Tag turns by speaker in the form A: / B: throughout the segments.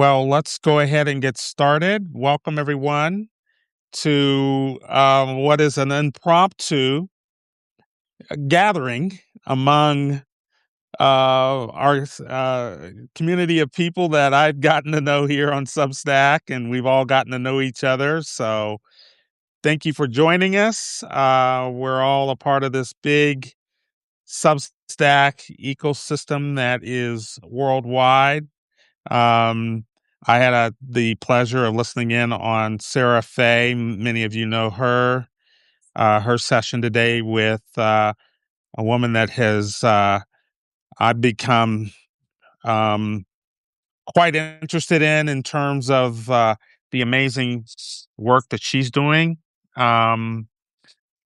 A: Well, let's go ahead and get started. Welcome, everyone, to what is an impromptu gathering among our community of people that I've gotten to know here on Substack, and we've all gotten to know each other. So, thank you for joining us. We're all a part of this big Substack ecosystem that is worldwide. Um, I had the pleasure of listening in on Sarah Fay. Many of you know her. Her session today with a woman that has I've become um, quite interested in terms of the amazing work that she's doing. Um,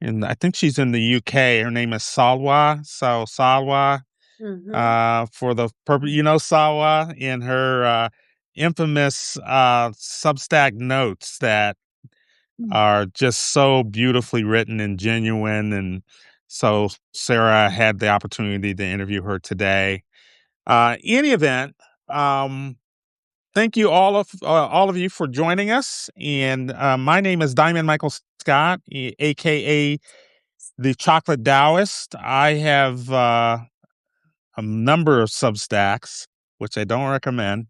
A: and I think she's in the UK. Her name is Salwa. So Salwa,
B: Mhm.
A: for the purpose, Sawa in her infamous Substack notes that are just so beautifully written and genuine. And so Sarah had the opportunity to interview her today. In any event, um, thank you all of you for joining us. And my name is Diamond Michael Scott, aka the Chocolate Taoist. I have a number of Substacks, which I don't recommend.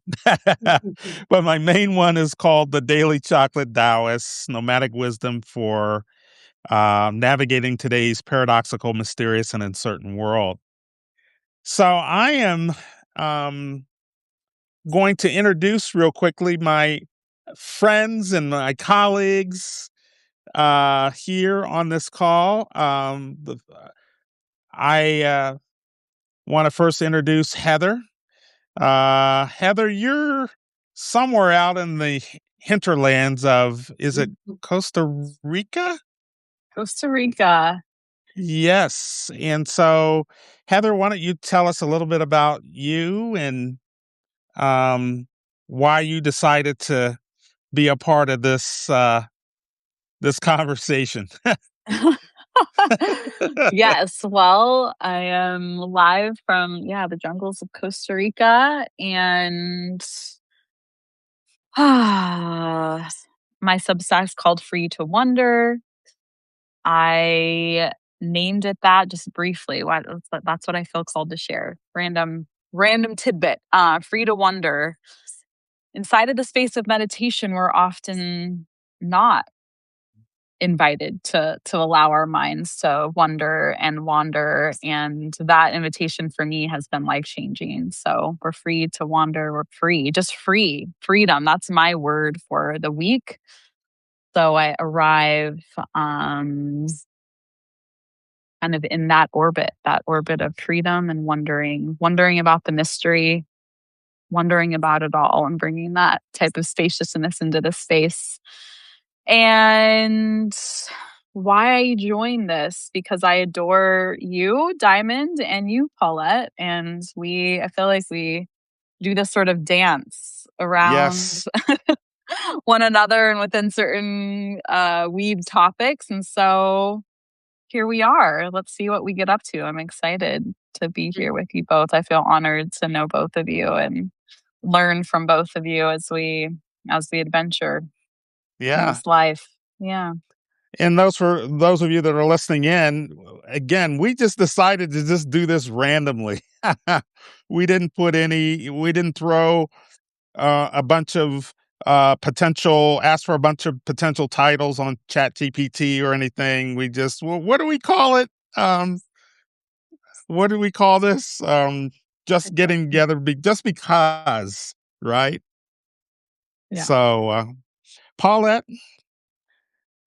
A: But my main one is called The Daily Chocolate Taoist, Nomadic Wisdom for Navigating Today's Paradoxical, Mysterious, and Uncertain World. So I am um, going to introduce real quickly my friends and my colleagues here on this call. I want to first introduce Heather. Heather, you're somewhere out in the hinterlands of, is it Costa Rica?
C: Costa Rica.
A: Yes. And so, Heather, why don't you tell us a little bit about you and um, why you decided to be a part of this conversation?
C: Yes, well, I am live from the jungles of Costa Rica, and my Substack's called Free to Wonder. I named it that just briefly. That's what I feel called to share. Random tidbit. Free to wonder. Inside of the space of meditation, we're often not invited to allow our minds to wonder and wander, and that invitation for me has been life changing. So we're free to wander. We're free, just freedom. That's my word for the week. So I arrive kind of in that orbit of freedom and wondering about the mystery, wondering about it all, and bringing that type of spaciousness into the space. And why I joined this, because I adore you, Diamond, and you, Paulette. And I feel like we do this sort of dance around
A: Yes.
C: one another and within certain weaved topics. And so here we are. Let's see what we get up to. I'm excited to be here with you both. I feel honored to know both of you and learn from both of you as we adventure in
A: Yeah.
C: this life. Yeah.
A: And for those of you that are listening in, again, we just decided to just do this randomly. We didn't throw a bunch of ask for a bunch of potential titles on Chat GPT or anything. We just, well, what do we call it? What do we call this? Just getting together just because, right?
C: Yeah.
A: So, Paulette,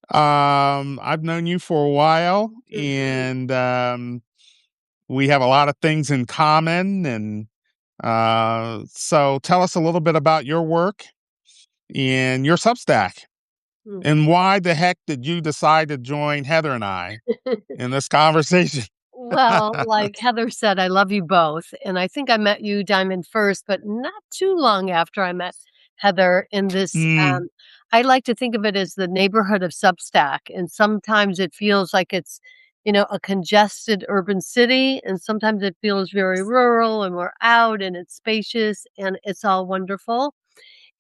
A: I've known you for a while, and we have a lot of things in common. And so, tell us a little bit about your work and your Substack, and why the heck did you decide to join Heather and I in this conversation?
B: Well, like Heather said, I love you both. And I think I met you, Diamond, first, but not too long after I met Heather in this.
A: Mm,
B: I like to think of it as the neighborhood of Substack. And sometimes it feels like it's, a congested urban city. And sometimes it feels very rural and we're out and it's spacious and it's all wonderful.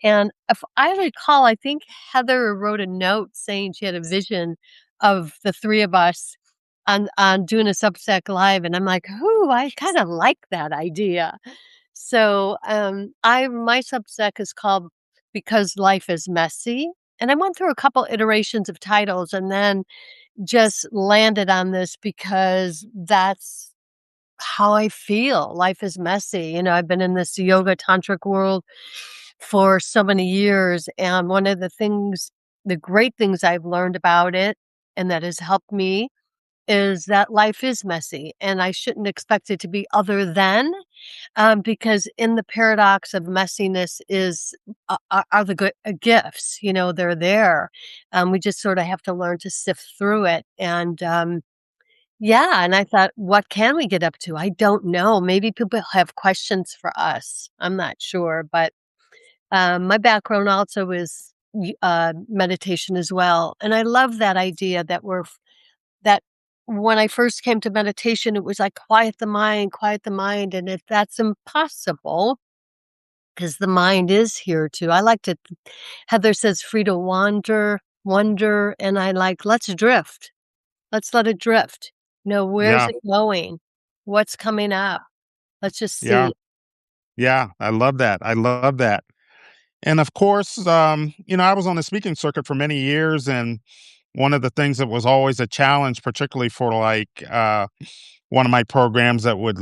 B: And if I recall, I think Heather wrote a note saying she had a vision of the 3 of us on doing a Substack Live, and I'm like, "Ooh, I kinda like that idea." So, I my Substack is called Because Life is Messy, and I went through a couple iterations of titles and then just landed on this because that's how I feel. Life is messy. I've been in this yoga tantric world for so many years, and one of the great things I've learned about it and that has helped me is that life is messy, and I shouldn't expect it to be other than, because in the paradox of messiness is are the good gifts. They're there. We just sort of have to learn to sift through it, and yeah, and I thought, what can we get up to? I don't know. Maybe people have questions for us. I'm not sure, but my background also is meditation as well, and I love that idea that when I first came to meditation, it was like quiet the mind, and if that's impossible, because the mind is here too. I like to. Heather says, "Free to wander, wonder," and I like, let's drift. Let's let it drift. Where's
A: Yeah,
B: it going? What's coming up? Let's just
A: yeah,
B: see.
A: yeah. I love that. I love that. And of course, I was on the speaking circuit for many years, and one of the things that was always a challenge, particularly for one of my programs that would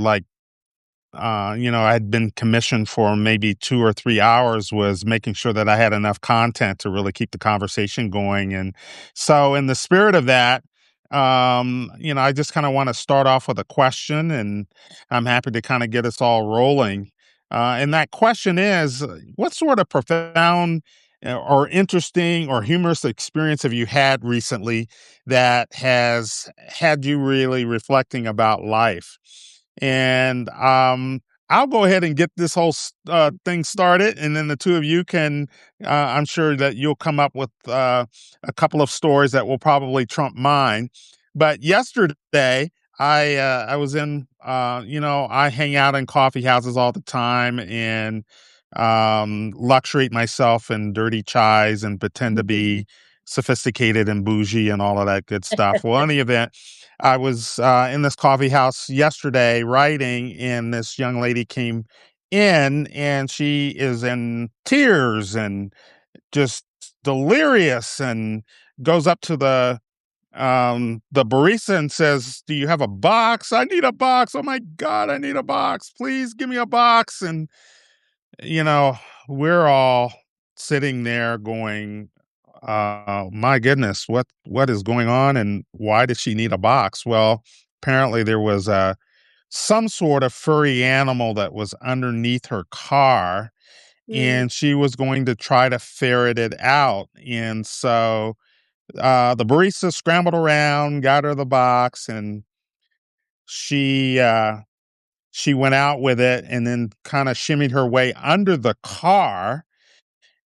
A: I'd been commissioned for maybe 2 or 3 hours, was making sure that I had enough content to really keep the conversation going. And so, in the spirit of that, I just kind of want to start off with a question, and I'm happy to kind of get us all rolling. And that question is, what sort of profound or interesting or humorous experience have you had recently that has had you really reflecting about life? And I'll go ahead and get this whole thing started, and then the two of you can. I'm sure that you'll come up with a couple of stories that will probably trump mine. But yesterday, I was in. I hang out in coffee houses all the time and luxuriate myself in dirty chais and pretend to be sophisticated and bougie and all of that good stuff. Well, in any event, I was in this coffee house yesterday writing, and this young lady came in, and she is in tears and just delirious, and goes up to the barista and says, "Do you have a box? I need a box. Oh my God, I need a box. Please give me a box." And you know, we're all sitting there going, my goodness, what is going on, and why does she need a box? Well, apparently there was some sort of furry animal that was underneath her car,
B: Mm.
A: and she was going to try to ferret it out. And so the barista scrambled around, got her the box, and she she went out with it, and then kind of shimmied her way under the car,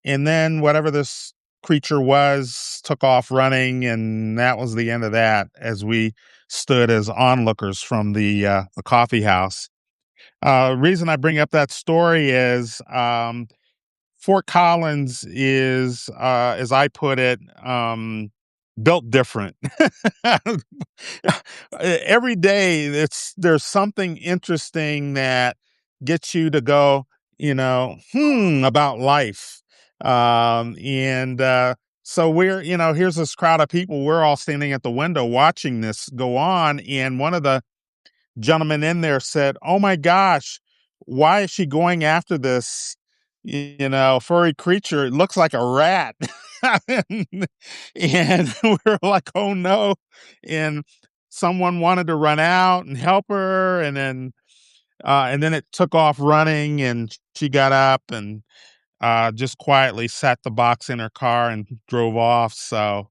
A: and then whatever this creature was took off running, and that was the end of that, as we stood as onlookers from the coffee house. Reason I bring up that story is Fort Collins is, as I put it, built different. Every day, there's something interesting that gets you to go, about life. And so here's this crowd of people. We're all standing at the window watching this go on, and one of the gentleman in there said, "Oh my gosh, why is she going after this, furry creature? It looks like a rat." And we're like, "Oh no." And someone wanted to run out and help her, and then it took off running, and she got up and just quietly sat the box in her car and drove off. So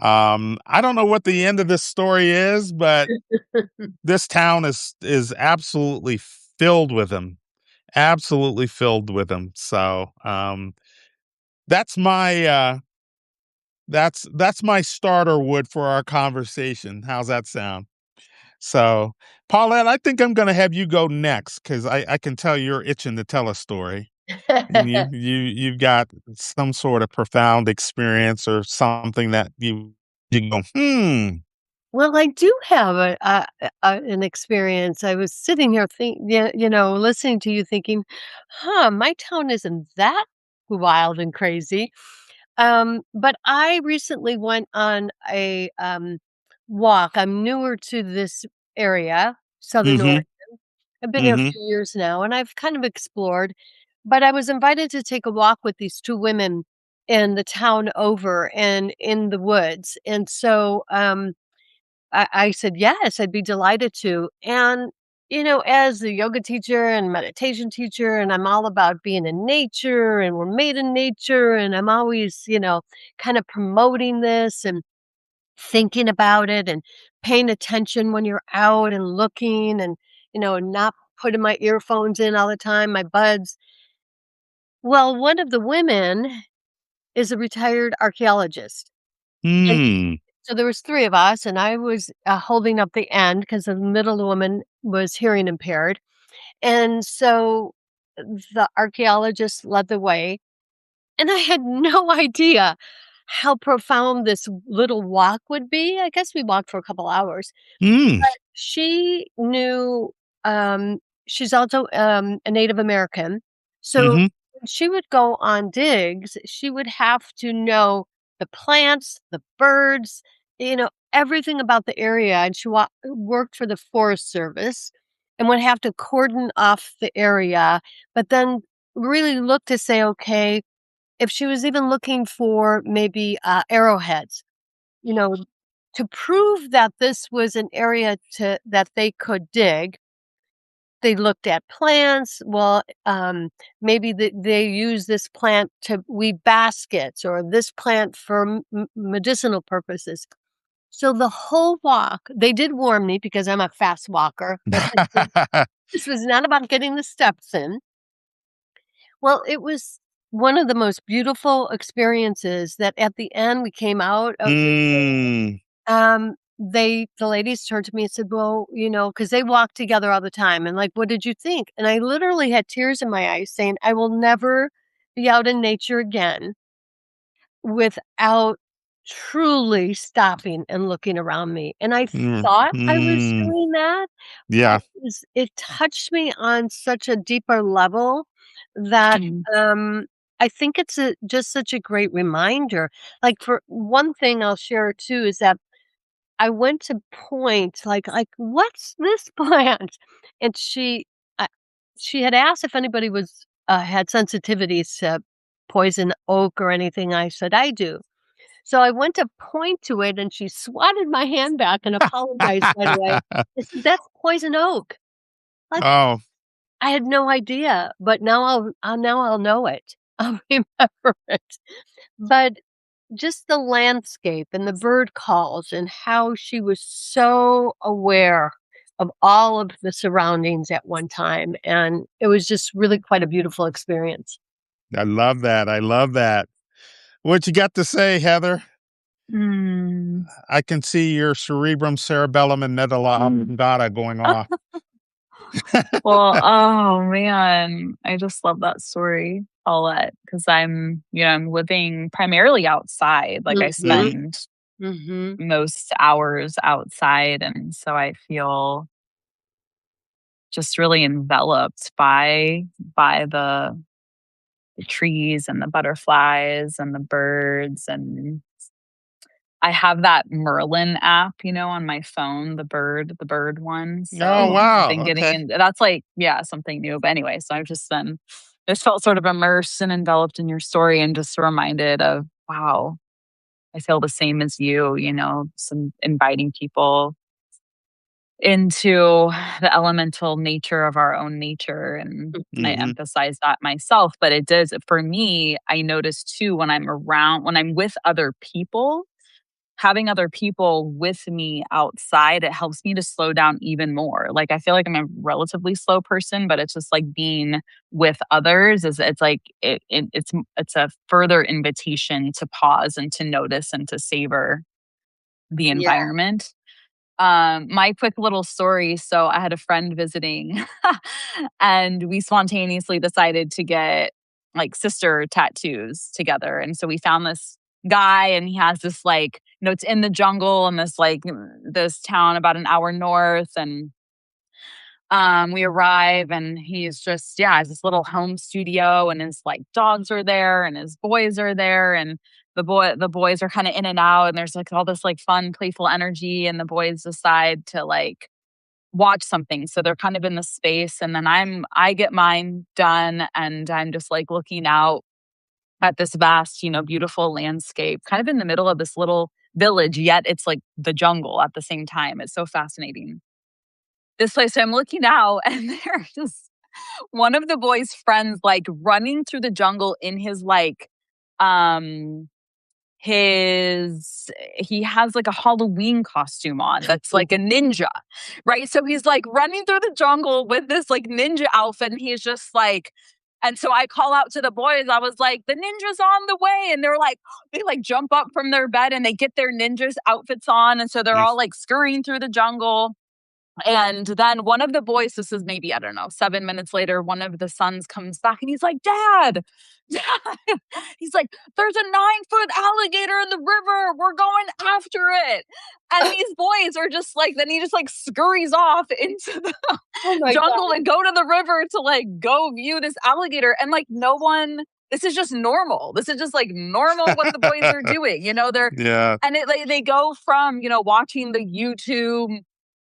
A: I don't know what the end of this story is, but this town is absolutely filled with them, absolutely filled with them. So, that's my starter wood for our conversation. How's that sound? So, Paulette, I think I'm gonna have you go next, because I can tell you're itching to tell a story. and you've got some sort of profound experience or something that you go, "Hmm."
B: Well, I do have an experience. I was sitting here listening to you thinking, "Huh, my town isn't that wild and crazy." But I recently went on a, walk. I'm newer to this area, Southern
A: Mhm,
B: Oregon. I've been here a
A: mhm.
B: few years now, and I've kind of explored, but I was invited to take a walk with these 2 women in the town over and in the woods, and so, I said, "Yes, I'd be delighted to." And, as a yoga teacher and meditation teacher, and I'm all about being in nature, and we're made in nature, and I'm always, kind of promoting this and thinking about it and paying attention when you're out and looking and, not putting my earphones in all the time, my buds. Well, one of the women is a retired archaeologist. And
A: Mm,
B: so there was 3 of us, and I was, holding up the end because the middle woman was hearing impaired, and so the archaeologist led the way, and I had no idea how profound this little walk would be. I guess we walked for a couple hours.
A: mm,
B: She knew, she's also, a Native American, so
A: mhm,
B: when she would go on digs, she would have to know the plants, the birds, everything about the area, and she worked for the Forest Service and would have to cordon off the area, but then really look to say, okay, if she was even looking for maybe, arrowheads, you know, to prove that this was an area that they could dig, they looked at plants. Well, maybe they use this plant to weave baskets or this plant for medicinal purposes. So the whole walk, they did warn me because I'm a fast walker that this was not about getting the steps in. Well, it was one of the most beautiful experiences that at the end we came out of the
A: mm.
B: the ladies turned to me and said, "Well, because they walk together all the time, and, like, what did you think?" And I literally had tears in my eyes saying, "I will never be out in nature again without truly stopping and looking around me." And I
A: Mm,
B: thought I was
A: mm.
B: doing that, but
A: Yeah.
B: it touched me on such a deeper level that,
C: Mm.
B: um, I think it's just such a great reminder. Like, for one thing I'll share too is that I went to point, like, "What's this plant?" And uh, she had asked if anybody had sensitivities to poison oak or anything. I said, "I do." So I went to point to it, and she swatted my hand back and apologized right away. I said, "That's poison oak." Like,
A: Oh,
B: I had no idea, but now I'll know it. I'll remember it. But just the landscape and the bird calls and how she was so aware of all of the surroundings at one time, and it was just really quite a beautiful experience.
A: I love that, I love that. What you got to say, Heather?
C: Mm.
A: I can see your cerebrum, cerebellum, and medulla oblongata going off.
C: Well, oh man, I just love that story, Paulette, because I'm living primarily outside. Like I
B: Mhm,
C: spend
B: mhm.
C: most hours outside, and so I feel just really enveloped by the trees and the butterflies and the birds. And I have that Merlin app, on my phone, the bird one.
A: Oh,
C: So I've been
A: wow,
C: getting
A: okay.
C: in that's like, yeah, something new. But anyway, so I've just felt sort of immersed and enveloped in your story and just reminded of, wow, I feel the same as you, some inviting people into the elemental nature of our own nature. And I
A: Mhm.
C: emphasize that myself, but it does for me, I notice too when I'm with other people, having other people with me outside, it helps me to slow down even more. Like I feel like I'm a relatively slow person, but it's just like being with others is it's like it's a further invitation to pause and to notice and to savor the
B: Yeah.
C: environment. My quick little story. So I had a friend visiting and we spontaneously decided to get like sister tattoos together. And so we found this guy, and he has this like, it's in the jungle in this like this town about an hour north. And we arrive, and he's just, has this little home studio, and his like dogs are there, and his boys are there, and the boys are kind of in and out, and there's like all this like fun, playful energy, and the boys decide to like watch something. So they're kind of in the space, and then I get mine done, and I'm just like looking out at this vast, beautiful landscape, kind of in the middle of this little village, yet it's like the jungle at the same time. It's so fascinating. This place, I'm looking out, and there's just one of the boys' friends like running through the jungle in his like um he has like a Halloween costume on that's like a ninja, right? So he's like running through the jungle with this like ninja outfit, and he's just like, and so I call out to the boys. I was like, the ninja's on the way. And they're like, they like jump up from their bed, and they get their ninjas outfits on. And so they're all like scurrying through the jungle. And then one of the boys, this is maybe, I don't know, 7 minutes later, one of the sons comes back, and he's like, Dad, Dad. He's like, there's a 9-foot alligator in the river. We're going after it. And these boys are just like, then he just like scurries off into the jungle
B: God.
C: and go to the river to like go view this alligator. And like this is just normal. This is just like normal what the boys are doing.
A: Yeah.
C: And they go from, watching the YouTube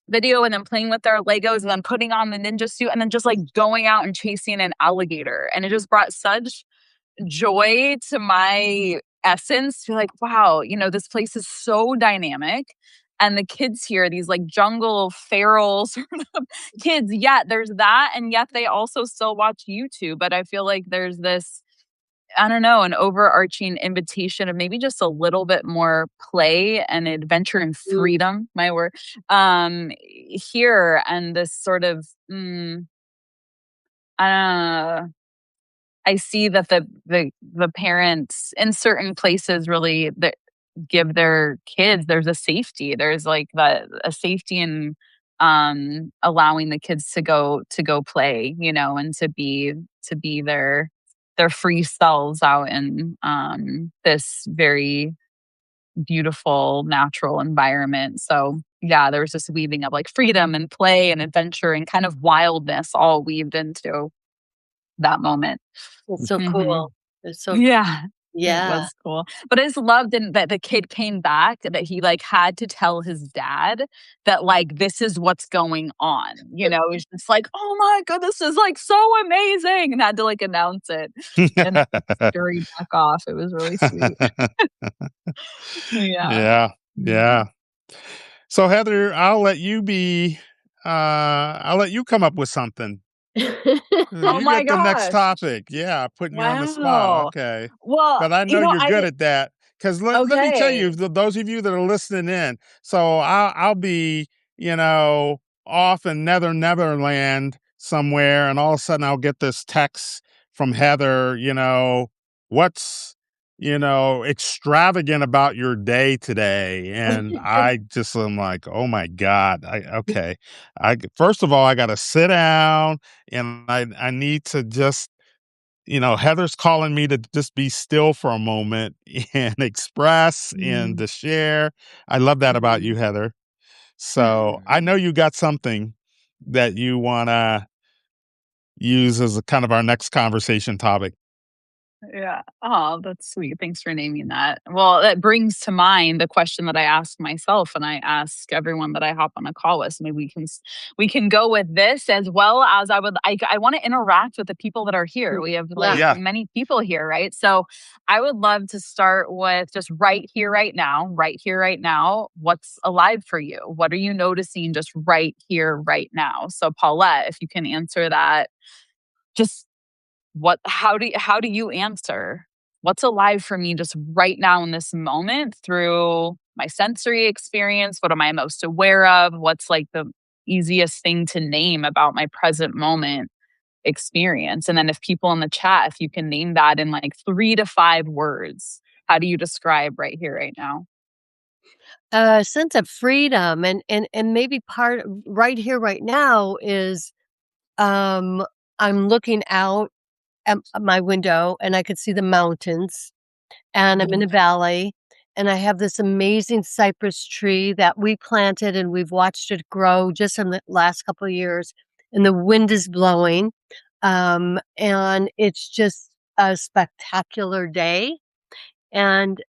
C: video and then playing with their Legos and then putting on the ninja suit and then just like going out and chasing an alligator. And it just brought such joy to my essence to like, wow, this place is so dynamic. And the kids here, these like jungle feral sort of kids, yet there's that. And yet they also still watch YouTube. But I feel like there's this, I don't know, an overarching invitation of maybe just a little bit more play and adventure and freedom, my word, here. And this sort of, I see that the parents in certain places really that give their kids, there's a safety. There's like a safety in allowing the kids to go play, and to be their free selves out in this very beautiful natural environment. So yeah, there was this weaving of like freedom and play and adventure and kind of wildness all weaved into that moment.
B: It's so
C: Mhm.
B: cool. It's so
C: Yeah. It
B: yeah.
C: was cool. But I just loved that the kid came back, that he like had to tell his dad that like this is what's going on. It was just like, oh my god, this is like so amazing, and had to like announce it and scurry back off. It was really sweet. Yeah.
A: Yeah.
C: Mhm.
A: Yeah. So Heather, I'll let you come up with something.
C: Oh
A: You
C: my
A: get the next
C: gosh.
A: topic. Yeah, putting you on the spot.
C: Wow.
A: Okay.
C: Well,
A: But I know you're
C: I
A: good
C: did
A: at that. Because let me tell you,
C: okay.
A: those of you that are listening in, so I'll be, off in Netherland somewhere, and all of a sudden I'll get this text from Heather, what's, extravagant about your day today. And I just am like, oh my God. Okay. First of all, I got to sit down, and I need to just, Heather's calling me to just be still for a moment and express and
C: Mm.
A: to share. I love that about you,
C: Mhm.
A: Heather. So I know you got something that you want to use as a kind of our next conversation topic.
C: Yeah. Oh, that's sweet. Thanks for naming that. Well, that brings to mind the question that I ask myself and I ask everyone that I hop on a call with. So maybe we can go with this, as well as I want to interact with the people that are here. We have
B: Yeah.
C: like
A: Yeah.
C: many people here, right? So I would love to start with just right here, right now, right here, right now. What's alive for you? What are you noticing just right here, right now? So Paulette, if you can answer that, just how do you answer what's alive for me just right now in this moment through my sensory experience? What am I most aware of? What's like the easiest thing to name about my present moment experience? And then if people in the chat, if you can name that in like 3 to 5 words, how do you describe right here, right now?
B: A sense of freedom and maybe part right here, right now is, I'm looking out at my window, and I could see the mountains, and I'm in a valley, and I have this amazing cypress tree that we planted, and we've watched it grow just in the last couple of years, and the wind is blowing, and it's just a spectacular day, and,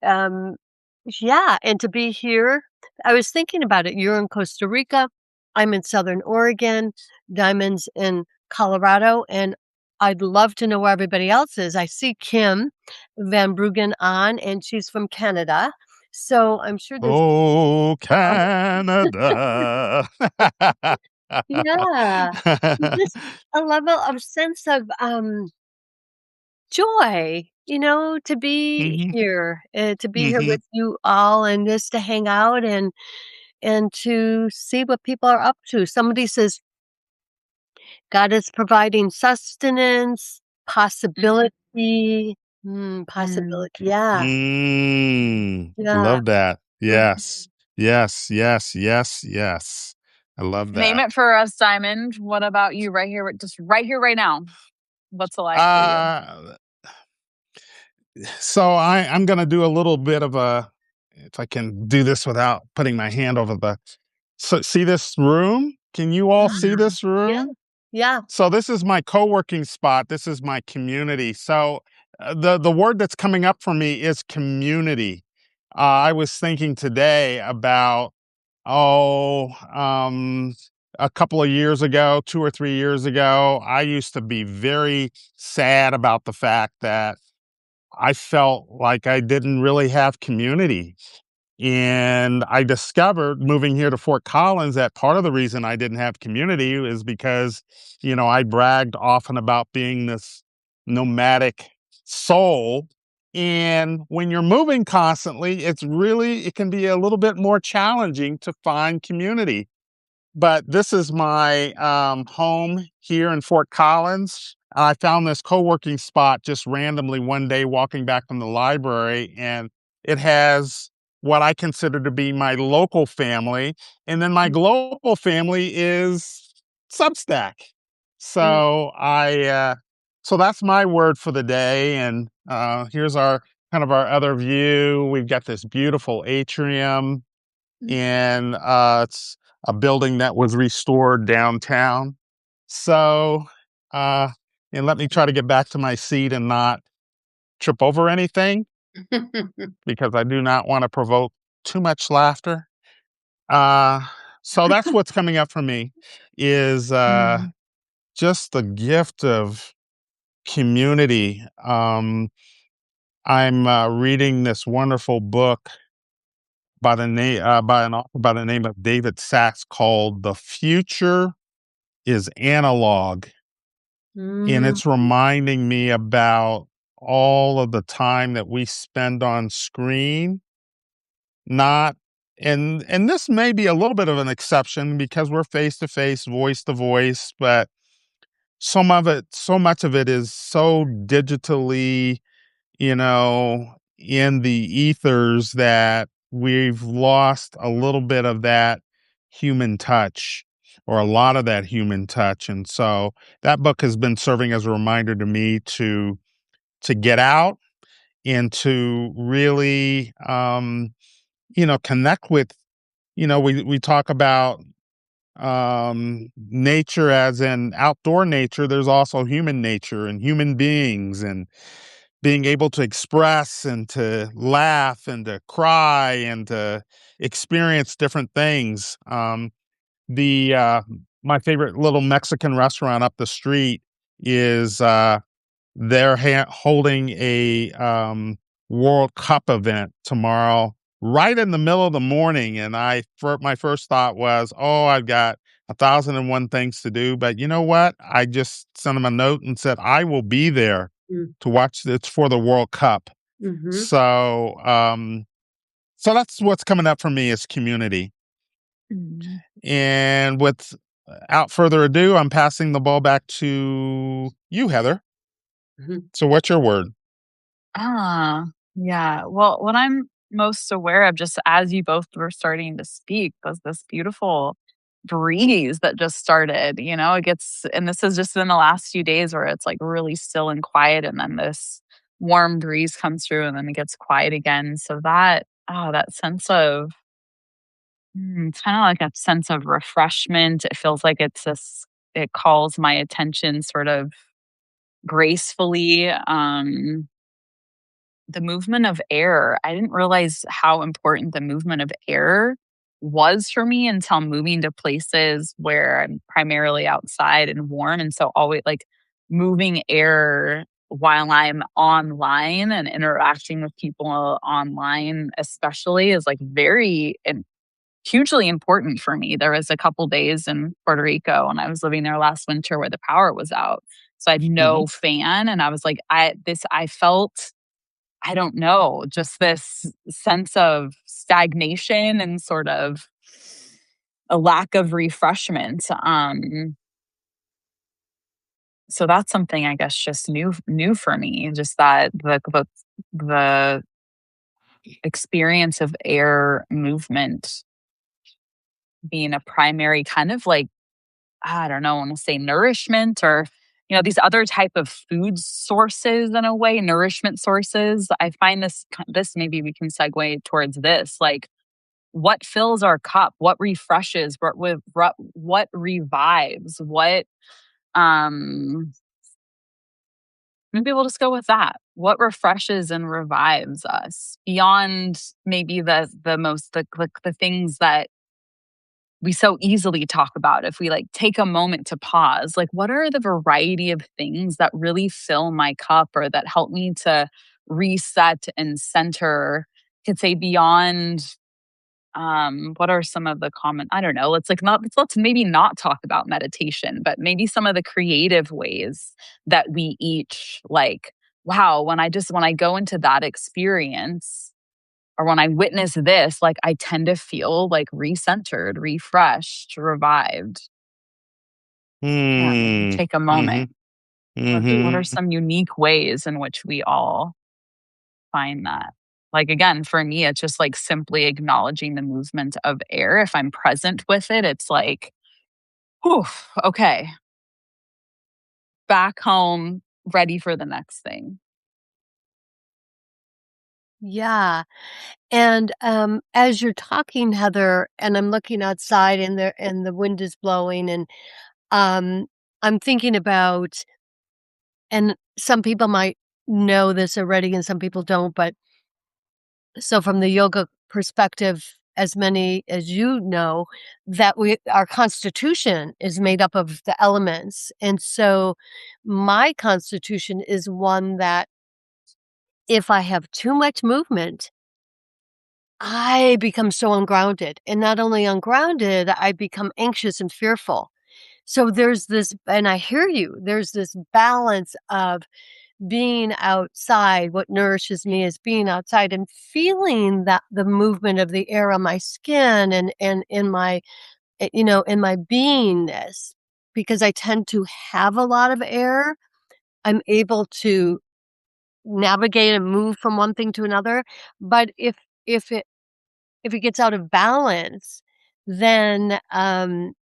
B: yeah, and to be here I was thinking about it, you're in Costa Rica, I'm in Southern Oregon, Diamond's in Colorado, and I'd love to know where everybody else is. I see Kim Van Bruggen on, and she's from Canada, so I'm sure there's
A: Oh,
B: other
A: Canada.
B: yeah, just a level of sense of, joy,
A: Mhm,
B: to be here
A: mhm.
B: with you all and just to hang out and to see what people are up to. Somebody says, God is providing sustenance,
C: Mhm.
B: possibility.
C: Mm.
B: Possibility. Yeah. Yeah.
A: Love that.
B: Mhm.
A: Yes. Yes, yes, yes, yes. I love
C: Name
A: that.
C: it for us, Diamond. What about you right here, just right here, right now? What's it like for you?
A: Uh, so I'm gonna do a little bit of a if I can do this without putting my hand over the so see this room? Can you all see
B: Yeah.
A: this
B: Yeah.
A: room?
B: Yeah.
A: So this is my co-working spot. This is my community. So the word that's coming up for me is community. I was thinking today about oh a couple of years ago, 2 or 3 years ago, I used to be very sad about the fact that I felt like I didn't really have community. And I discovered moving here to Fort Collins that part of the reason I didn't have community is because, I bragged often about being this nomadic soul. And when you're moving constantly, it can be a little bit more challenging to find community. But this is my home here in Fort Collins. I found this co-working spot just randomly one day walking back from the library, and it has what I consider to be my local family, and then my global family is Substack.
B: Mm.
A: So that's my word for the day, and here's our kind of our other view. We've got this beautiful atrium and it's a building that was restored downtown. So, uh, and let me try to get back to my seat and not trip over anything because I do not want to provoke too much laughter. Uh, so that's what's coming up for me is
C: Mm.
A: just the gift of community. I'm reading this wonderful book by an author by the name of David Sachs called "The Future is Analog," and
B: Mm.
A: it's reminding me about all of the time that we spend on screen. Not and this may be a little bit of an exception because we're face to face, voice to voice, but so much of it is so digitally in the ethers that we've lost a little bit of that human touch or a lot of that human touch. And so that book has been serving as a reminder to me to get out and to really connect with, we talk about nature as in outdoor nature. There's also human nature and human beings and being able to express and to laugh and to cry and to experience different things. The My favorite little Mexican restaurant up the street is they're holding a World Cup event tomorrow, right in the middle of the morning. And my first thought was, oh, I've got 1,001 things to do. But you know what? I just sent them a note and said I will be there
B: Mm.
A: to watch. It's for the World Cup.
B: Mhm.
A: So, so that's what's coming up for me is community.
C: Mm.
A: And without further ado, I'm passing the ball back to you, Heather.
B: Mhm.
A: So, what's your word?
C: Ah, yeah. Well, what I'm most aware of, just as you both were starting to speak, was this beautiful breeze that just started, it gets, and this is just in the last few days where it's like really still and quiet. And then this warm breeze comes through and then it gets quiet again. So that sense of, it's kind of like a sense of refreshment. It feels like it calls my attention sort of gracefully. The movement of air, I didn't realize how important the movement of air was for me until moving to places where I'm primarily outside and warm. And so always like moving air while I'm online and interacting with people online, especially, is like very and hugely important for me. There was a couple days in Puerto Rico when I was living there last winter where the power was out. So I had
A: Mhm.
C: no fan. And I was like, I felt, I don't know, just this sense of stagnation and sort of a lack of refreshment. So that's something I guess just new for me. Just that the experience of air movement being a primary kind of like, I don't know, I want to say nourishment or these other type of food sources, in a way, nourishment sources. I find this maybe we can segue towards this, like what fills our cup, what refreshes, what revives, what um maybe we'll just go with that. What refreshes and revives us beyond maybe the things that we so easily talk about. If we like take a moment to pause, like what are the variety of things that really fill my cup or that help me to reset and center? Could say beyond, what are some of the common, I don't know, let's maybe not talk about meditation, but maybe some of the creative ways that we each like, wow, when I go into that experience or when I witness this, like I tend to feel like recentered, refreshed, revived. Yeah, maybe
A: Hmm.
C: take a moment.
A: Mhm.
C: What are
A: Mhm.
C: some unique ways in which we all find that? Like again, for me, it's just like simply acknowledging the movement of air. If I'm present with it, it's like, whew, okay, back home, ready for the next thing.
B: Yeah. And as you're talking, Heather, and I'm looking outside and the wind is blowing and um I'm thinking about, and some people might know this already and some people don't, but so from the yoga perspective, as many as you know, that our constitution is made up of the elements. And so my constitution is one that if I have too much movement, I become so ungrounded. And not only ungrounded, I become anxious and fearful. So there's this, and I hear you, there's this balance of being outside. What nourishes me is being outside and feeling that the movement of the air on my skin and in my, in my beingness, because I tend to have a lot of air. I'm able to navigate and move from one thing to another. But if it if it gets out of balance, then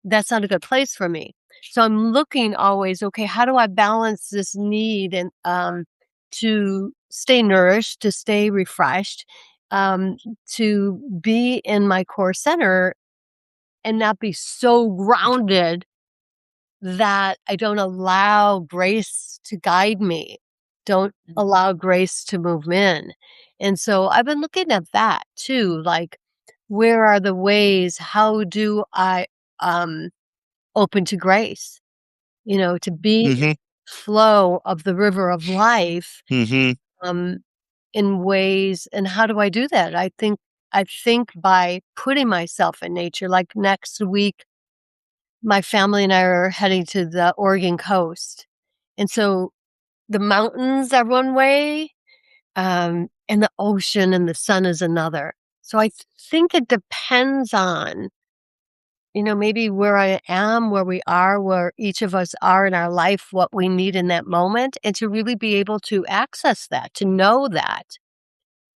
B: that's not a good place for me. So I'm looking always, okay, how do I balance this need and to stay nourished, to stay refreshed, um, to be in my core center and not be so grounded that I don't allow grace to guide me, don't allow grace to move in. And so I've been looking at that too, like where are the ways, how do I um open to grace, to be in
A: Mhm.
B: flow of the river of life
A: Mhm.
B: um in ways, and how do I do that? I think by putting myself in nature. Like next week my family and I are heading to the Oregon coast. And so the mountains are one way, and the ocean and the sun is another. So I think it depends on, maybe where I am, where we are, where each of us are in our life, what we need in that moment, and to really be able to access that, to know that,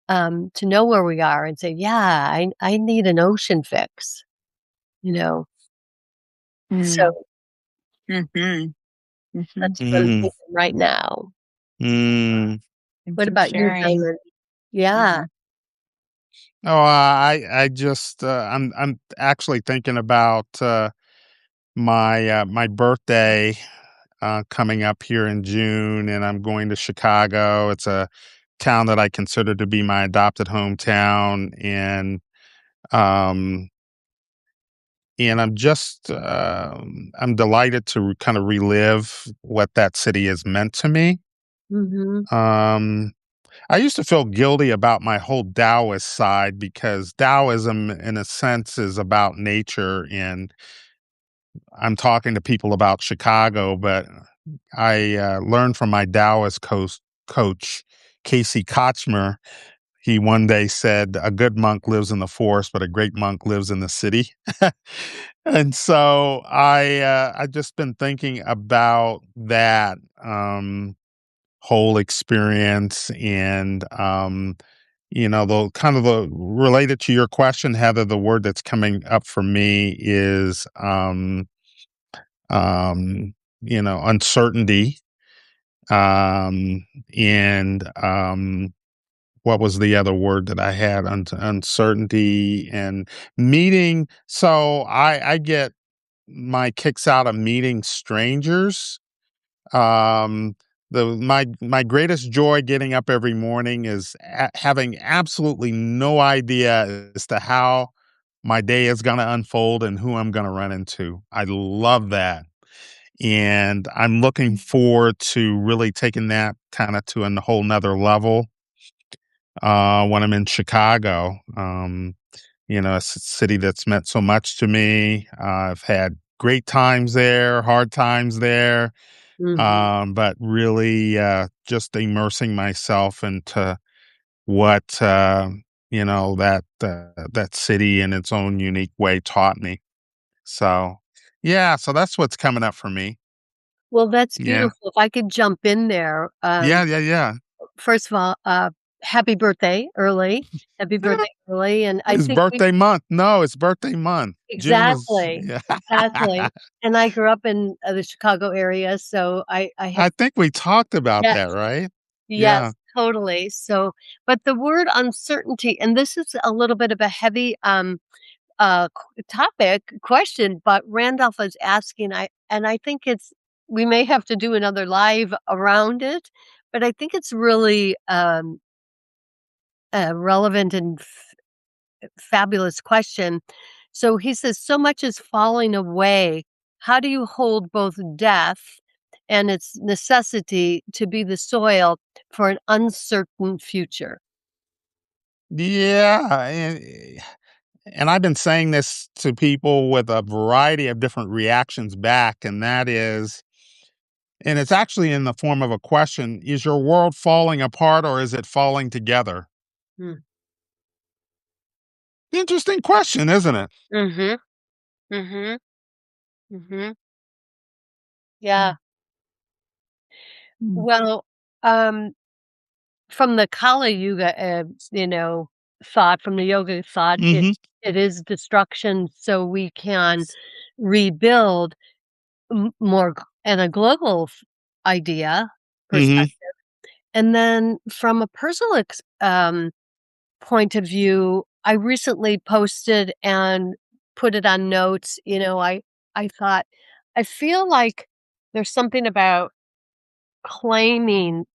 B: to know where we are and say, yeah, I need an ocean fix, you know. So
C: Mhm. Mhm.
B: that's what I'm
A: Mm,
B: thinking right now.
A: mm.
C: Thanks
B: What
C: for
B: about you,
C: sharing.
B: Diamond? Yeah.
C: Mhm.
A: Oh, I just I'm actually thinking about my birthday coming up here in June, and I'm going to Chicago. It's a town that I consider to be my adopted hometown, um, and I'm delighted to kind of relive what that city has meant to me.
B: Mhm.
A: Um, I used to feel guilty about my whole Taoist side because Taoism, in a sense, is about nature. And I'm talking to people about Chicago, but I learned from my Taoist coach, Casey Kochmer. He one day said, "A good monk lives in the forest, but a great monk lives in the city." And so I just been thinking about that. Whole experience and the kind of the related to your question, Heather, the word that's coming up for me is uncertainty. And what was the other word that I had? Uncertainty and meeting. So I get my kicks out of meeting strangers. Um the my my greatest joy getting up every morning is having absolutely no idea as to how my day is going to unfold and who I'm going to run into. I love that, and I'm looking forward to really taking that kind of to a whole nother level when I'm in Chicago. A city that's meant so much to me. I've had great times there, hard times there,
B: Mhm.
A: but really just immersing myself into what that city in its own unique way taught me. So yeah, so that's what's coming up for me.
B: Well, that's
A: Yeah,
B: beautiful. If I could jump in there,
A: yeah, yeah, yeah.
B: first of all, happy birthday early. Happy birthday early, and I
A: It's
B: think we
A: birthday month. No, it's birthday month. June is
B: exactly,
A: yeah.
B: exactly. And I grew up in, the Chicago area, so I have
A: I think we talked about
B: yes,
A: that, right? Yeah.
B: yes, totally. So, but the word uncertainty, and this is a little bit of a heavy, topic question, but Randolph was asking, I think it's we may have to do another live around it, but I think it's really, relevant and fabulous question. So he says, "So much is falling away. How do you hold both death and its necessity to be the soil for an uncertain future?"
A: Yeah, and I've been saying this to people with a variety of different reactions back, and that is, and it's actually in the form of a question: is your world falling apart or is it falling together?
B: Mm.
A: Interesting question, isn't it?
B: Mhm. Mhm. Mhm. Yeah.
C: Mm.
B: Well, um, from the Kali Yuga, thought, from the yoga thought,
A: Hmm.
B: it is destruction so we can rebuild more in a global idea
A: Hmm.
B: perspective. And then from a personal point of view, I recently posted and put it on notes. I thought, I feel like there's something about claiming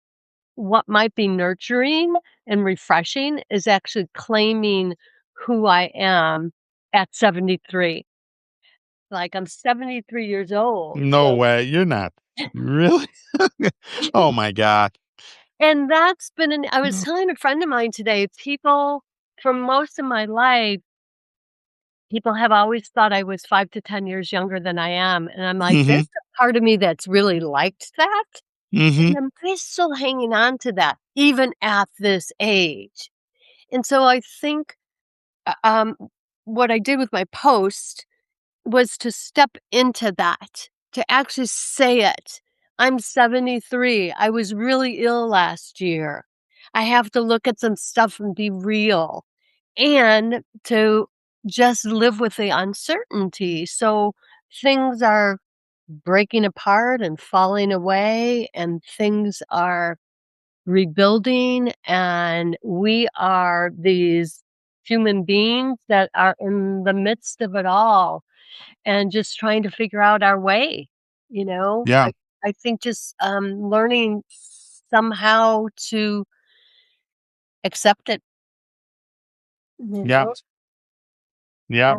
B: what might be nurturing and refreshing is actually claiming who I am at 73. Like, I'm 73 years old,
A: No
B: so
A: way, you're not really. Oh my god.
B: and that's been an I was
A: No.
B: telling a friend of mine today, people for most of my life, people have always thought I was 5 to 10 years younger than I am, and I'm like, "There's
A: Hmm.
B: a part of me that's really liked that,"
A: Hmm.
B: and I'm still hanging on to that even at this age. And so I think, what I did with my post was to step into that, to actually say it. I'm 73. I was really ill last year. I have to look at some stuff and be real and to just live with the uncertainty. So things are breaking apart and falling away, and things are rebuilding, and we are these human beings that are in the midst of it all and just trying to figure out our way, you know?
A: Yeah.
B: I think just, learning somehow to accept it, you
A: Yeah.
B: know?
A: Yeah.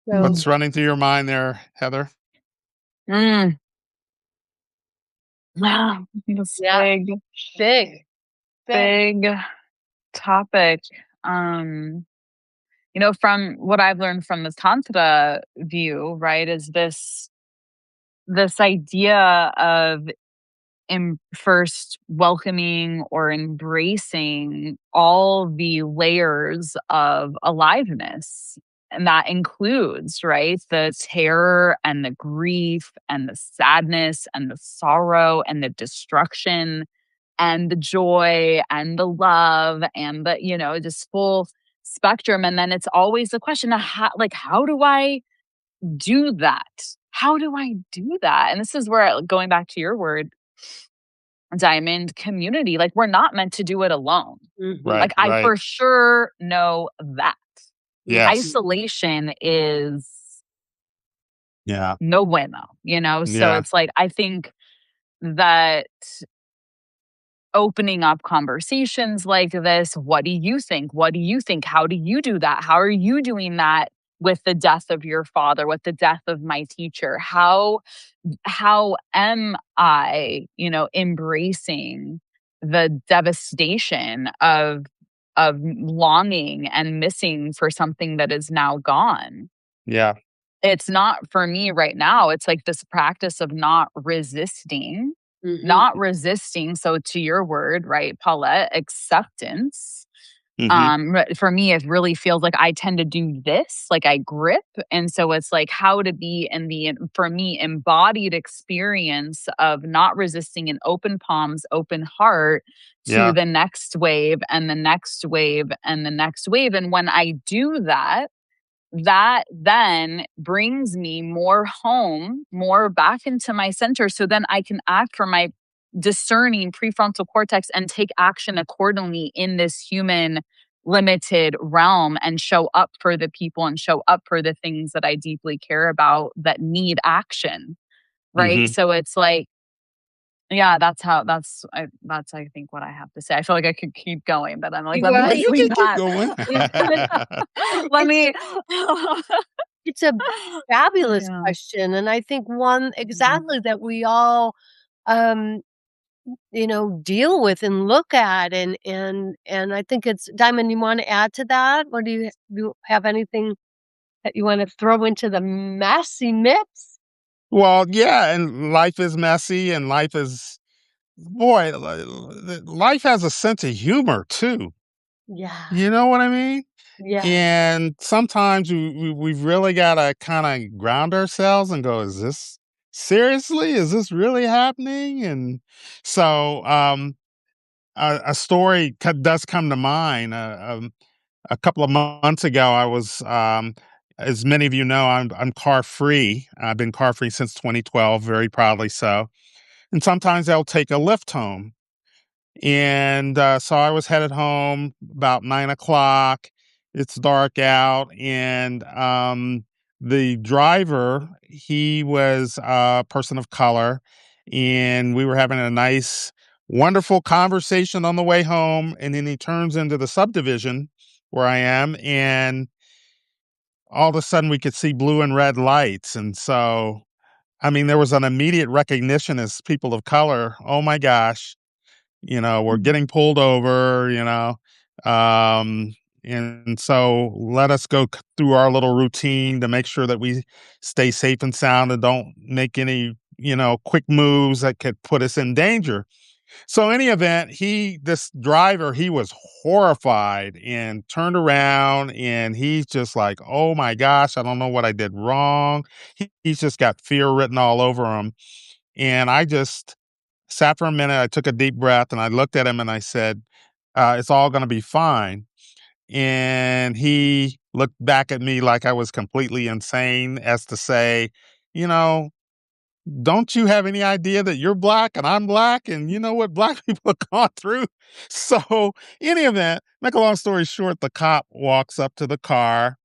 B: Yeah, so
C: Mm.
A: What's running through your mind there, Heather?
C: Mm. Wow, it's
B: yeah,
C: big,
B: big, big.
C: big topic. Um, from what I've learned from this tantra view, right, is this idea of first welcoming or embracing all the layers of aliveness. And that includes, right, the terror and the grief and the sadness and the sorrow and the destruction and the joy and the love and the, just full spectrum. And then it's always the question of how do I do that? How do I do that? And this is where, going back to your word, diamond, community, like, we're not meant to do it alone.
B: Mhm,
A: Right,
C: Like, I
A: right.
C: for sure know that.
B: mhm.
A: Yes.
C: Isolation is
A: Yeah.
C: no bueno, so
A: Yeah.
C: it's like, I think that opening up conversations like this, what do you think? What do you think? How do you do that? How are you doing that with the death of your father, with the death of my teacher? How am I, embracing the devastation of longing and missing for something that is now gone?
A: Yeah.
C: It's not for me right now. It's like this practice of not resisting,
B: Mhm.
C: not resisting. So to your word, right, Paulette, acceptance.
A: Mhm.
C: For me, it really feels like I tend to do this, like I grip. And so it's like how to be in for me, embodied experience of not resisting, an open palms, open heart to
A: Yeah.
C: the next wave and the next wave and the next wave. And when I do that, that then brings me more home, more back into my center. So then I can act from my discerning prefrontal cortex and take action accordingly in this human limited realm and show up for the people and show up for the things that I deeply care about that need action. Right.
A: Mhm.
C: So it's like, yeah, that's I think what I have to say. I feel like I could keep going, but I'm like, let me
B: Well,
C: just
A: You
C: leave
A: can keep
C: that.
A: going.
C: Let
B: it's
C: me
B: it's a fabulous
C: Yeah.
B: question, and I think one
C: Mhm.
B: exactly that we all, um, deal with and look at, and I think it's Diamond, you wanna add to that? Or do you have anything that you wanna throw into the messy mix?
A: Well, yeah, and life is messy and life is boy, life has a sense of humor too.
B: Yeah,
A: You know what I mean?
B: yeah.
A: And sometimes we've really gotta kinda ground ourselves and go, "Is this seriously? Is this really happening?" And so, a story does come to mind. A couple of months ago, I was, as many of you know, I'm car free. I've been car free since 2012, very proudly so. And sometimes I'll take a Lyft home. And so I was headed home about 9 o'clock. It's dark out, and the driver, he was a person of color, and we were having a nice, wonderful conversation on the way home. And then he turns into the subdivision where I am, and all of a sudden we could see blue and red lights. And so, I mean, there was an immediate recognition as people of color. Oh my gosh, we're
C: Mhm.
A: getting pulled over, um, and so let us go through our little routine to make sure that we stay safe and sound and don't make any, quick moves that could put us in danger. So, any event, this driver, he was horrified and turned around, and he's just like, "Oh my gosh, I don't know what I did wrong." He's just got fear written all over him, and I just sat for a minute. I took a deep breath and I looked at him and I said, "It's all going to be fine." And he looked back at me like I was completely insane, as to say, you know, don't you have any idea that you're black and I'm black and you know what black people have gone through? So, any event, make a long story short, the cop walks up to the car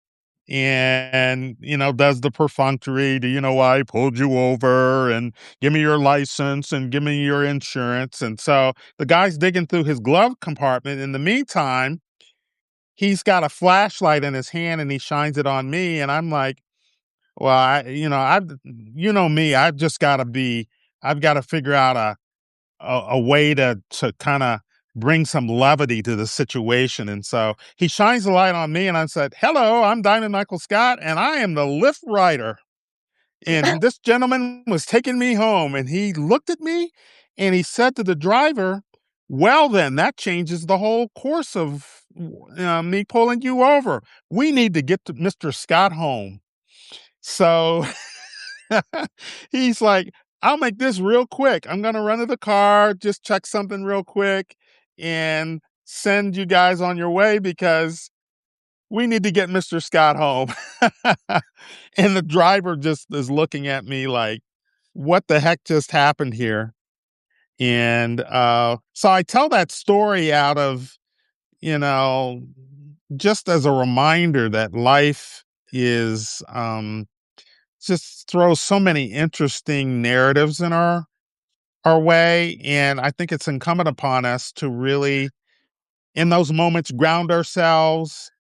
A: and, does the perfunctory, do you know why I pulled you over? And give me your license and give me your insurance. And so the guy's digging through his glove compartment. In the meantime, he's got a flashlight in his hand and he shines it on me. And I'm like, well, you know me, I've got to figure out a way to kind of bring some levity to the situation. And so he shines the light on me and I said, hello, I'm Diamond Michael Scott and I am the Lyft rider. And this gentleman was taking me home and he looked at me and he said to the driver, well, then that changes the whole course of me pulling you over. We need to get to Mr. Scott home. So he's like, I'll make this real quick. I'm going to run to the car, just check something real quick and send you guys on your way because we need to get Mr. Scott home. And the driver just is looking at me like, what the heck just happened here? And so I tell that story out of, you know, just as a reminder that life is just throws so many interesting narratives in our way. And I think it's incumbent upon us to really, in those moments, ground ourselves,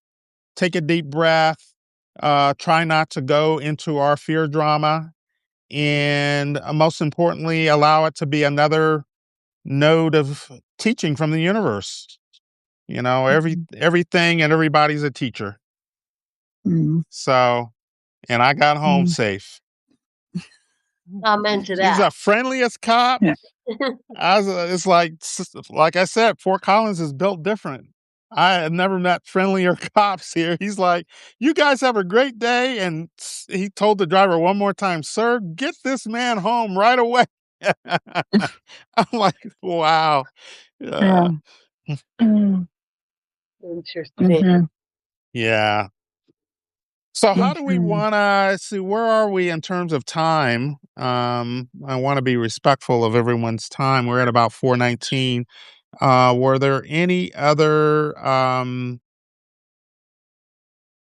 A: take a deep breath, try not to go into our fear drama, and most importantly, allow it to be another node of teaching from the universe. Everything and everybody's a teacher.
D: Mm.
A: So, and I got home safe.
B: Amen to
A: He's
B: that.
A: the friendliest cop.
D: Yeah.
A: It's like I said, Fort Collins is built different. I have never met friendlier cops here. He's like, you guys have a great day. And he told the driver one more time, sir, get this man home right away. I'm like, wow.
D: Yeah. Mm.
B: Interesting.
D: Mhm.
A: Yeah. So how do we
D: Mhm.
A: want to see, where are we in terms of time? I want to be respectful of everyone's time. We're at about 4:19. Were there any other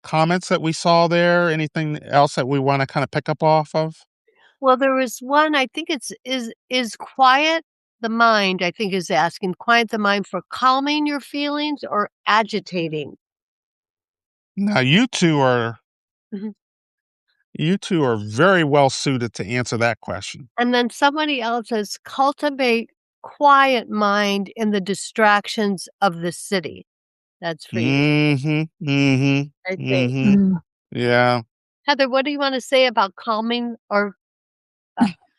A: comments that we saw there? Anything else that we want to kind of pick up off of?
B: Well, there was one, I think is quiet the mind, I think is asking, quiet the mind for calming your feelings or agitating?
A: Now
B: Mhm.
A: you two are very well suited to answer that question.
B: And then somebody else says, cultivate quiet mind in the distractions of the city. That's for you,
A: Mm-hmm.
B: I
A: Mm-hmm.
B: think.
A: Mm-hmm.
D: Mm.
A: Yeah.
B: Heather, what do you wanna say about calming or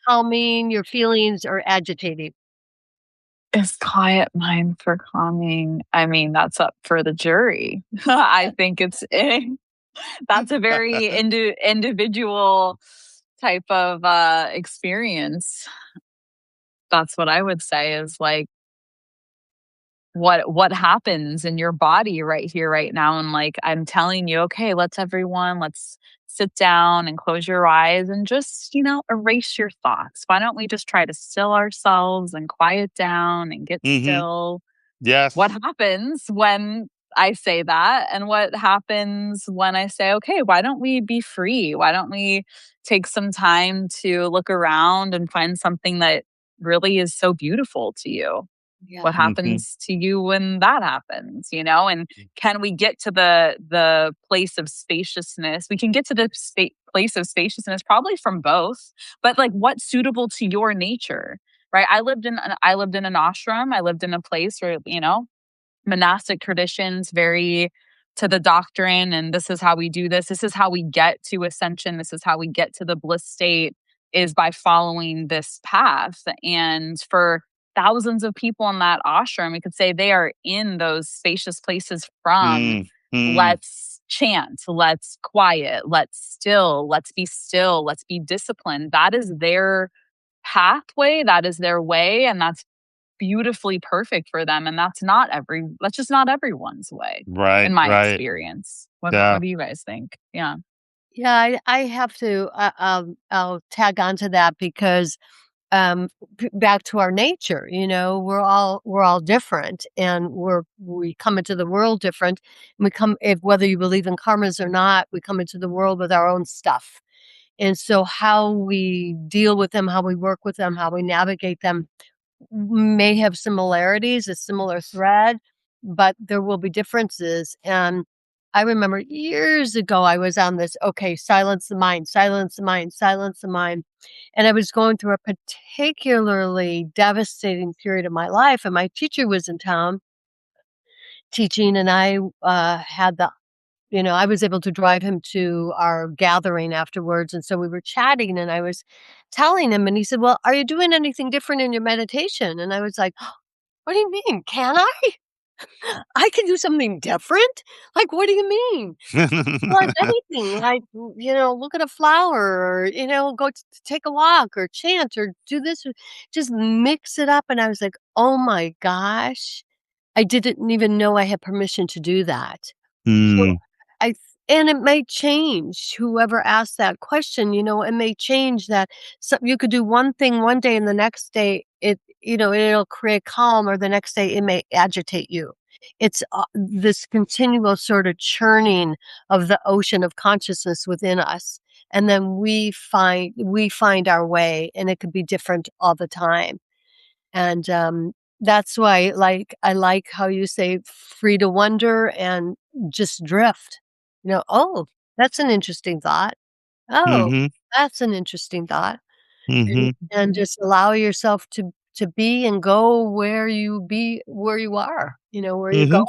B: calming your feelings or agitating?
C: Is quiet mind for calming? I mean, that's up for the jury. I think that's a very individual type of experience. That's what I would say is like what happens in your body right here right now, and like I'm telling you, okay, let's sit down and close your eyes and just erase your thoughts. Why don't we just try to still ourselves and quiet down and get
A: Mm-hmm.
C: still? What
A: Yes.
C: happens when I say that, and what happens when I say, okay, why don't we be free? Why don't we take some time to look around and find something that really is so beautiful to you?
B: Yeah.
C: What
A: Mm-hmm.
C: happens to you when that happens, and can we get to the place of spaciousness? We can get to the place of spaciousness probably from both, but like what's suitable to your nature, right? I lived in an ashram. I lived in a place where monastic traditions, very to the doctrine, and this is how we do this. This is how we get to ascension. This is how we get to the bliss state, is by following this path. And for thousands of people in that ashram, we could say they are in those spacious places from
A: Mm-hmm.
C: let's chant, let's quiet, let's be still, let's be disciplined. That is their pathway, that is their way, and that's beautifully perfect for them, and that's just not everyone's way, in
A: Right,
C: my
A: right.
C: experience.
A: Yeah.
C: What do you guys think? Yeah.
B: Yeah, I have to, I'll tag on to that because, back to our nature, we're all different and we come into the world different. And we come, if whether you believe in karmas or not, we come into the world with our own stuff. And so how we deal with them, how we work with them, how we navigate them may have similarities, a similar thread, but there will be differences. And I remember years ago, I was on this, okay, silence the mind, silence the mind, silence the mind. And I was going through a particularly devastating period of my life. And my teacher was in town teaching, and I had I was able to drive him to our gathering afterwards. And so we were chatting, and I was telling him, and he said, "Well, are you doing anything different in your meditation?" And I was like, "What do you mean? Can I? I can do something different? Like, what do you mean?" Like anything, like, look at a flower or, go take a walk or chant or do this, or just mix it up. And I was like, oh my gosh, I didn't even know I had permission to do that. So
A: Mm.
B: I th and it may change, whoever asked that question, it may change that you could do one thing one day and the next day it'll create calm, or the next day it may agitate you. It's, this continual sort of churning of the ocean of consciousness within us, and then we find our way, and it could be different all the time. And, that's why, like, I like how you say free to wonder and just drift. "Oh, that's an interesting thought. Oh,
A: Mhm,
B: that's an interesting thought." And
A: mhm,
B: and just allow yourself to be and go where you are, where you go.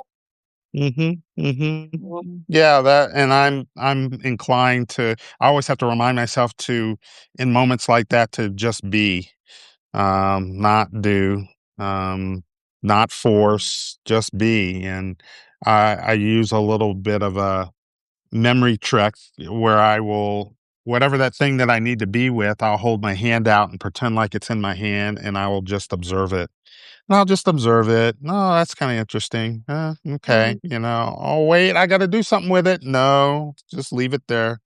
A: mhm, mhm, mhm.
C: Mhm.
A: Yeah, that and I'm inclined to I always have to remind myself to, in moments like that, to just be, not do, um, not force, just be, and I use a little bit of a memory trick where I will whatever that thing that I need to be with, I'll hold my hand out and pretend like it's in my hand, and I will just observe it. And I'll just observe it. "Oh, that's kinda interesting. Okay."
B: Mhm.
A: "Oh, wait, I gotta do something with it." "No, just leave it there.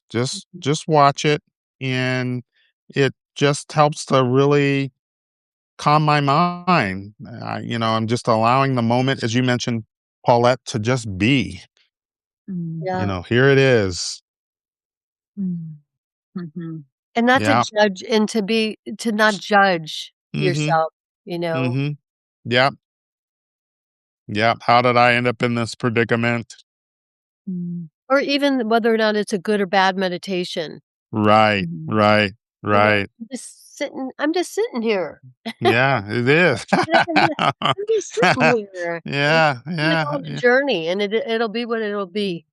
A: Just watch it." And it just helps to really calm my mind. I'm just allowing the moment, as you mentioned, Paulette, to just be.
C: Mm.
B: Yeah.
A: Here it is.
C: Mm. Mhm.
B: And not to
A: Yeah.
B: judge, and to not judge
A: Mhm.
B: yourself, you know?
A: Mhm. Yep. Yep. How did I end up in this predicament?
C: Mm.
B: Or even whether or not it's a good or bad meditation.
A: Right.
C: Mhm.
A: Right. Right.
B: I'm just sitting here.
A: Yeah, it is.
B: I'm just sitting here, and
A: Yeah,
B: I'm gonna
A: yeah,
B: go on the
A: yeah.
B: journey, and it'll be what it'll be.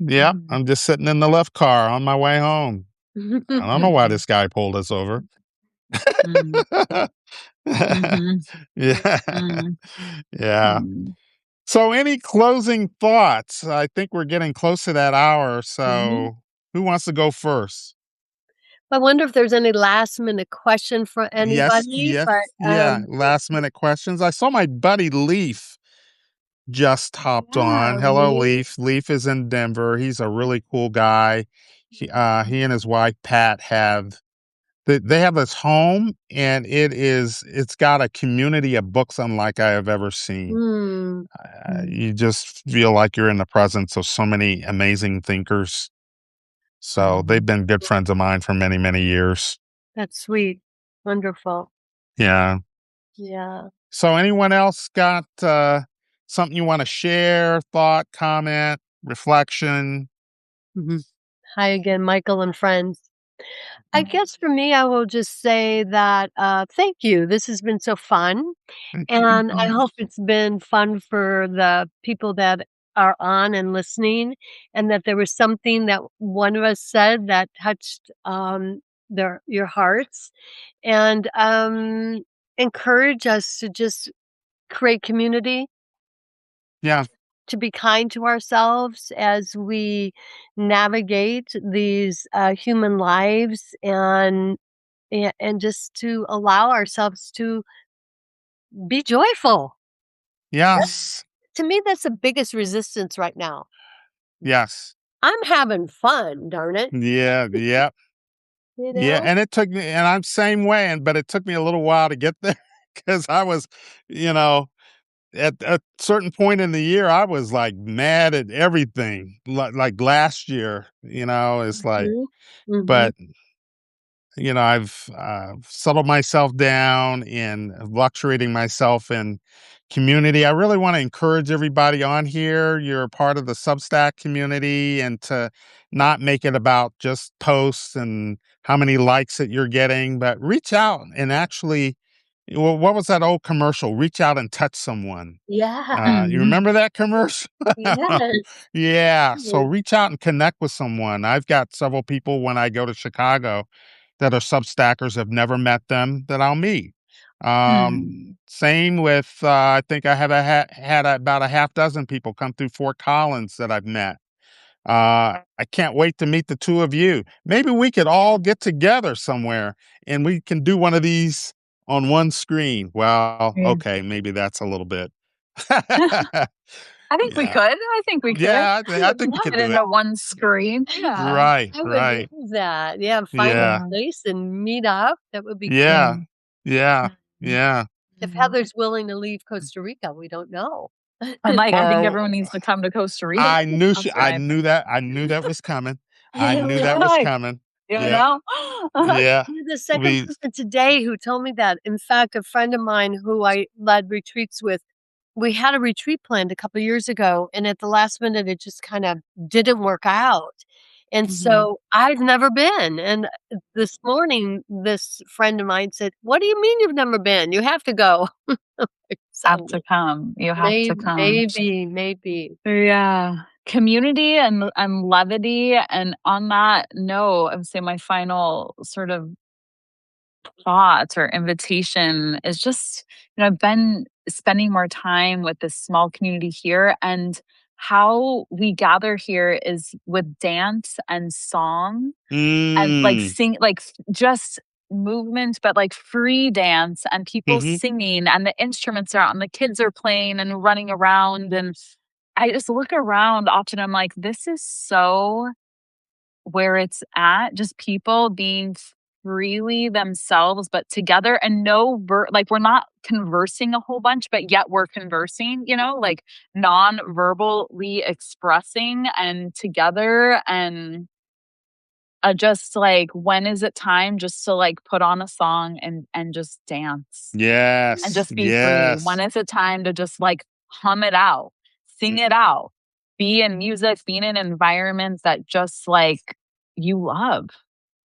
A: Yep,
C: Mhm.
A: I'm just sitting in the left car on my way home. I don't know why
C: Mhm.
A: this guy pulled us over.
C: Mm. Mhm.
A: Yeah.
C: Mm.
A: Yeah.
C: Mm.
A: So any closing thoughts? I think we're getting close to that hour,
B: Mhm.
A: so who wants to go first?
B: I wonder if there's any last minute question for
A: Yes,
B: anybody,
A: yes,
B: but,
A: yeah, last minute questions. I saw my buddy Leaf just hopped
B: yeah,
A: on. Hello,
B: Lee.
A: Leaf. Leaf is in Denver. He's a really cool guy. He and his wife Pat have they have this home, and it's got a community of books unlike I have ever seen.
B: Mm,
C: Mm.
A: You just feel like you're in the presence of so many amazing thinkers. So they've
C: Mhm.
A: been good friends of mine for many, many years.
B: that's sweet. Wonderful.
A: Yeah.
B: Yeah.
A: So anyone else got something you want to share, thought, comment, reflection?
B: Mhm. Hi again, Michael and friends. I guess for me, I will just say that, thank you. This has been so fun, and I
C: Mhm.
B: hope it's been fun for the people that are on and listening, and that there was something that one of us said that touched, your hearts, and, encourage us to just create community,
A: Yeah.
B: to be kind to ourselves as we navigate these, human lives, and just to allow ourselves to be joyful.
A: Yes.
B: To me, that's the biggest resistance right now.
A: Yes.
B: I'm having fun, darn it.
A: Yeah. Yeah.
B: You
A: Yeah.
B: know?
A: And it took me, and I'm same way, but it took me a little while to get there because I was, you know, at a certain point in the year, I was like mad at everything. Like last year, it's like,
B: Mhm. Mhm.
A: but I've settled myself down and fluctuating myself in community. I really want to encourage everybody on here. You're a part of the Substack community, and to not make it about just posts and how many likes that you're getting, but reach out and actually, well, what was that old commercial? Reach out and touch someone.
B: Yeah.
A: You
C: Mhm.
A: remember that commercial?
B: Yes.
A: Yeah. So
B: Yes.
A: reach out and connect with someone. I've got several people when I go to Chicago that are Substackers, have never met them, that I'll meet.
C: Mm.
A: Same with, I think I have had about a half dozen people come through Fort Collins that I've met. I can't wait to meet the two of you. Maybe we could all get together somewhere and we can do one of these on one screen. Well,
C: Yeah.
A: okay, maybe that's a little bit.
C: I think we
A: Yeah.
C: could. I think we could.
A: Yeah, I think we
C: Have
A: could
C: it
A: do it.
C: into one screen. Yeah.
A: Right,
B: I would
A: right.
B: love that. Yeah, find a
A: Yeah,
C: Yeah.
B: place and meet up. That would be great.
A: yeah,
C: Yeah.
A: yeah,
C: Mhm.
A: yeah.
B: If
C: Mhm.
B: Heather's willing to leave Costa Rica, we don't know.
C: And like, I think
A: Or
C: everyone needs to come to Costa Rica.
A: I knew
C: That's what
A: I
C: I
A: knew
C: think.
A: that I knew that was coming. I knew that was
C: Like,
A: coming.
C: you
A: Yep.
C: know?
A: Yeah.
B: You're the second
A: We
B: person today who told me that. In fact, a friend of mine who I led retreats with, we had a retreat planned a couple years ago, and at the last minute, it just kind of didn't work out. And
C: Mhm.
B: so I've never been. And this morning, this friend of mine said, "What do you mean you've never been? You have to go."
C: Have
B: So
C: to come. You have to come.
B: maybe.
C: Yeah. Community and levity. And on that note, I would say my final sort of thoughts or invitation is just, I've been spending more time with this small community here, and how we gather here is with dance and song and like
A: mm.
C: just movement, but like free dance and people
A: Mhm.
C: singing and the instruments are out and the kids are playing and running around. And I just look around often. I'm like, this is so where it's at, just people being freely themselves, but together, and like we're not conversing a whole bunch, but yet we're conversing, like non-verbally expressing and together. And just like, when is it time just to like put on a song and just dance and
A: Yes.
C: just be free? When
A: Yes.
C: is it time to just like hum it out, sing it out, be in music, be in an environment that just like you love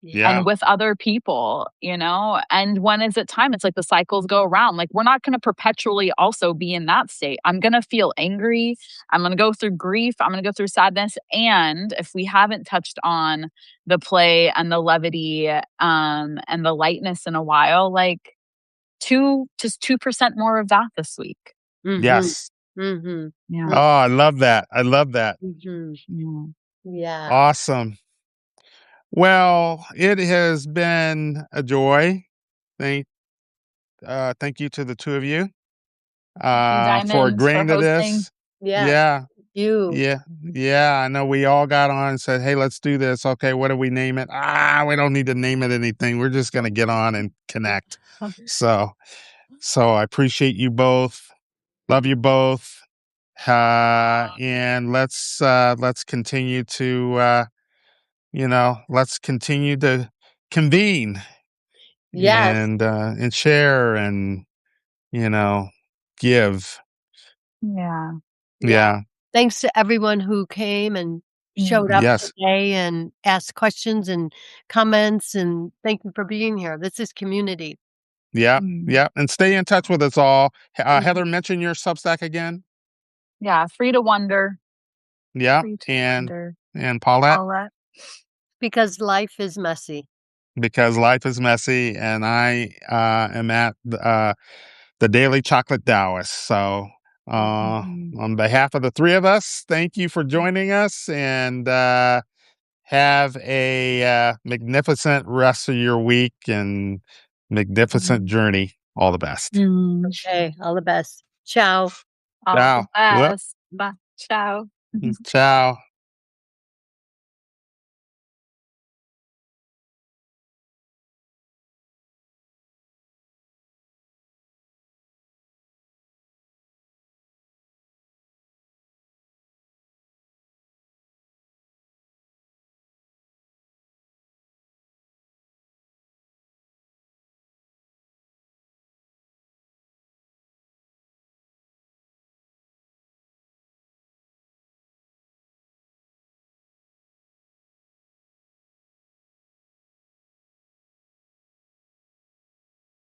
A: Yeah.
C: and with other people, And when is it time? It's like the cycles go around. Like, we're not going to perpetually also be in that state. I'm going to feel angry. I'm going to go through grief. I'm going to go through sadness. And if we haven't touched on the play and the levity and the lightness in a while, like just 2% more of that this week.
B: Mhm.
A: Yes.
B: Mhm.
C: Yeah.
A: Oh, I love that. I love that.
B: Mhm.
C: Yeah.
B: Yeah.
A: Awesome. Well, it has been a joy. Thank thank you to the two of you
C: Thank you,
A: for
C: Diamond, for
A: agreeing to
C: hosting.
A: this.
B: Yes.
A: Yeah.
B: You.
A: Yeah. Yeah. I know we all got on and said, "Hey, let's do this." Okay, what do we name it? We don't need to name it anything. We're just gonna get on and connect. So I appreciate you both. Love you both. And let's continue to let's continue to convene
B: Yes.
A: and share and you know give.
C: Yeah.
B: Yeah.
A: Yeah.
B: Thanks to everyone who came and showed
C: Mm.
B: up
A: Yes.
B: today and asked questions and comments, and thank you for being here. This is community.
A: Yeah.
C: Mm.
A: Yeah. And stay in touch with us all.
B: Mhm.
A: Heather, mention your Substack again.
C: Yeah. Free to wonder.
A: Yeah.
C: Free to
A: And
C: wonder.
A: Paulette,
C: Paulette.
B: Because life is messy.
A: because life is messy, and I am at the Daily Chocolate Taoist. So,
C: Mhm.
A: on behalf of the three of us, thank you for joining us, and have a magnificent rest of your week and magnificent
C: Mhm.
A: journey. All the best.
B: Okay, all the best. Ciao.
C: All the
A: Ciao. Whoop.
C: best. Bye. Ciao.
A: Ciao.